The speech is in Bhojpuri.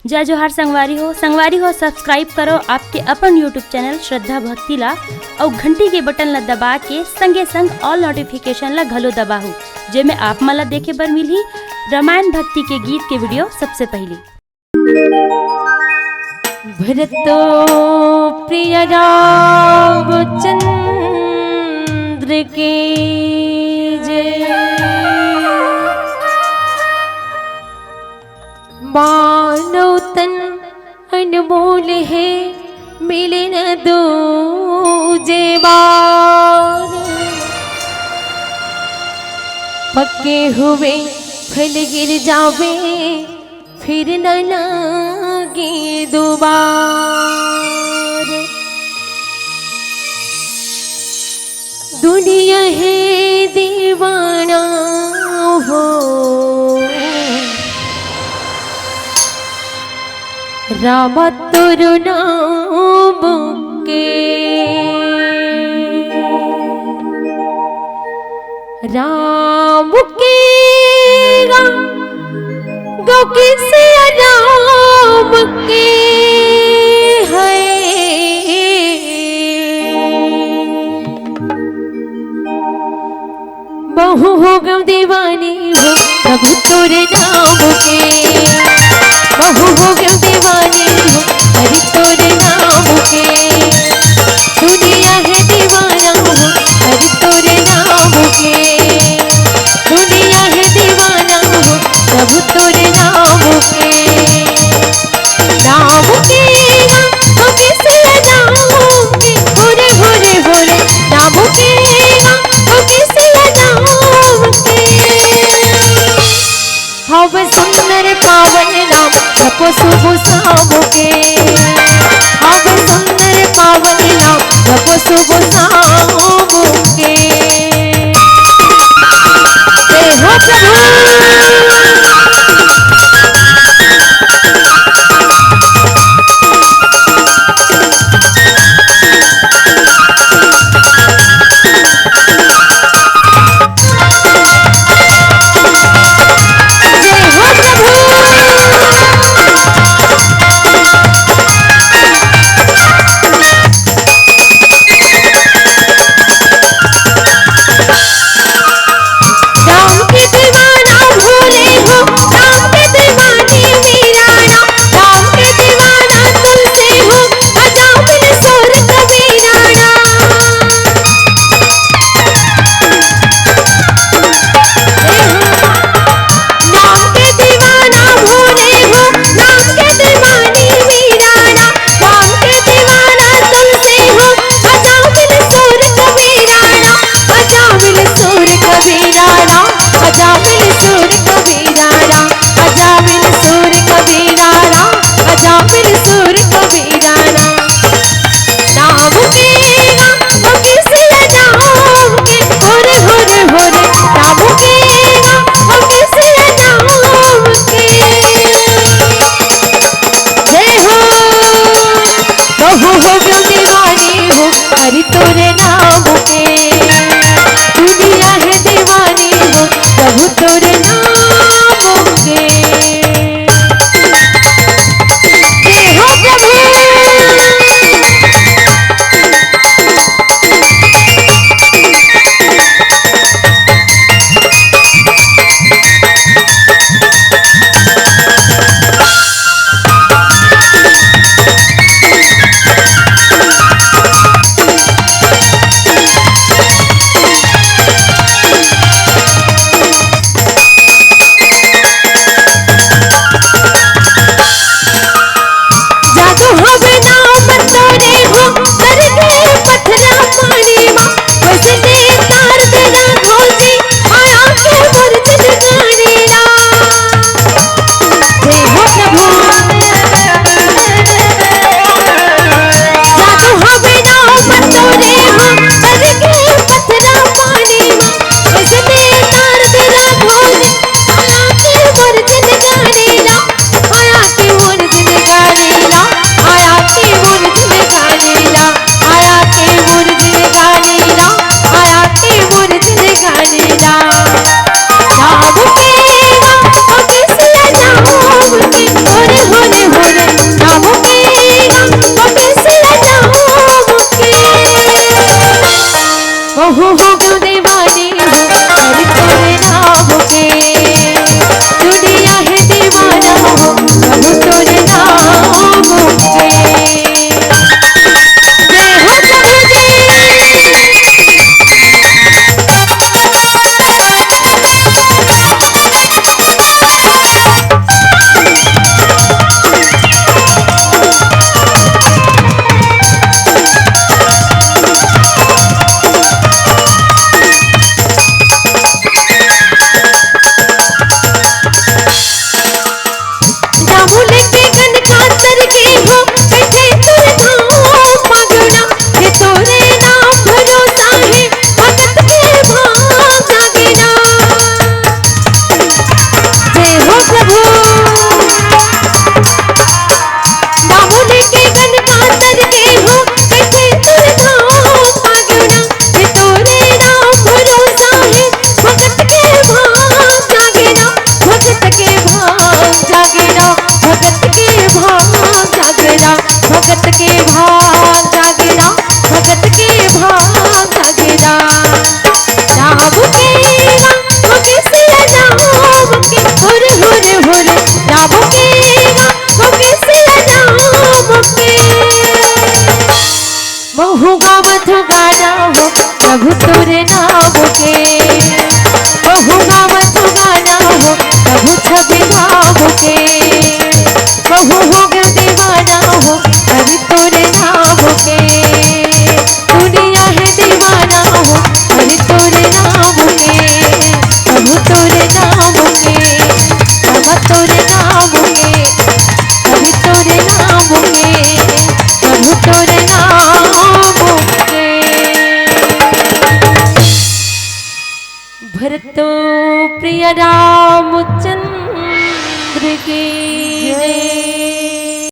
जय जोहार संगवारी हो सब्सक्राइब करो आपके अपन यूट्यूब चैनल श्रद्धा भक्ति ला और घंटी के बटन ला दबा के संगे संग ऑल नोटिफिकेशन ला घलो दबाहू जेमे आप मला देखे बर मिलही रामायण भक्ति के गीत के वीडियो सबसे पहले। भरतो प्रिय रामचंद्र के जय, मानव तन अनमोल है मिले न दूजे बार, पक्के हुए फल गिर जावे फिर न लगे दोबार। दुनिया है दीवाना हो राम तुरु नाम के, राम के गो किसे राम के है, बहु हो गम दीवानी हो प्रभु तोरे नाम के, बहु हो गम दीवानी हो हरि तोरे नाम के। दुनिया है दीवाना हो हरि तोरे नाम के, दुनिया है दीवाना हो प्रभु तोरे नाम के। नाम के हो किसे नाम के होरे होरे होरे, नाम के हो किसे नाम के। हव सुंदर पावन नाम जपो शुभ शाम के, हव सुंदर पावन नाम जपो शुभ शाम के। जय हो प्रभु। तोरे नाम के। बहु गावत गाना हो प्रभु छवि नाम के। बहु हो गया दीवाना हो हरि तोरे नाम के। दुनिया है दीवाना हो हरि तोरे नाम के। प्रभु तोरे नाम के, बाबा तोरे नाम के, हरि तोरे नाम के, प्रभु तोरे नाम के। भरतो प्रिय रामचंद्र के